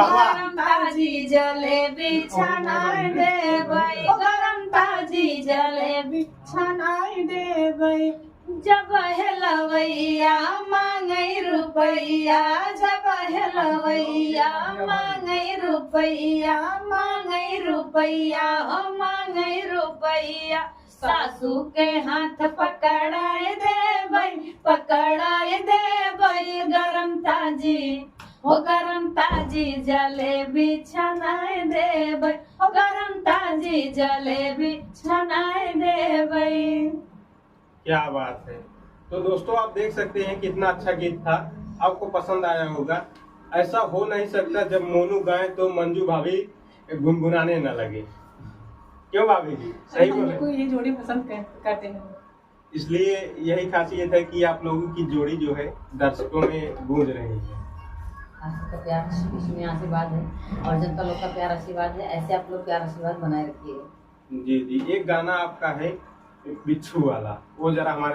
गरम ताजी जलेबी छनाई देबै, गरम ताजी जलेबी छनाई देबै। जब हेलवैया मांगै रुपैया, जब हेलवैया मांगै रुपैया, मांगै रुपैया हो मांगै रुपैया। सासू के हाथ पकड़ाए देबै, पकड़ाए देबै गरम ताजी हो गरम ताजी जलेबी छनाई देबै, हो गरम ताजी जलेबी छनाई देबै। क्या बात है। तो दोस्तों आप देख सकते हैं कितना अच्छा गीत था, आपको पसंद आया होगा। ऐसा हो नहीं सकता जब मोनू गाए तो मंजू भाभी गुनगुनाने न लगे, क्यों भाभी जी? सही बोले। ये जोड़ी पसंद करते हैं, इसलिए यही खासियत है कि आप लोगों की जोड़ी जो है दर्शकों में गूंज रही है। आपका प्यार इसमें आशीर्वाद है और जनता लोग का प्यार आशीर्वाद है। ऐसे आप लोग प्यार आशीर्वाद बनाए रखिएगा। जी जी, एक गाना आपका है बिच्छू वाला, वो जरा हमारे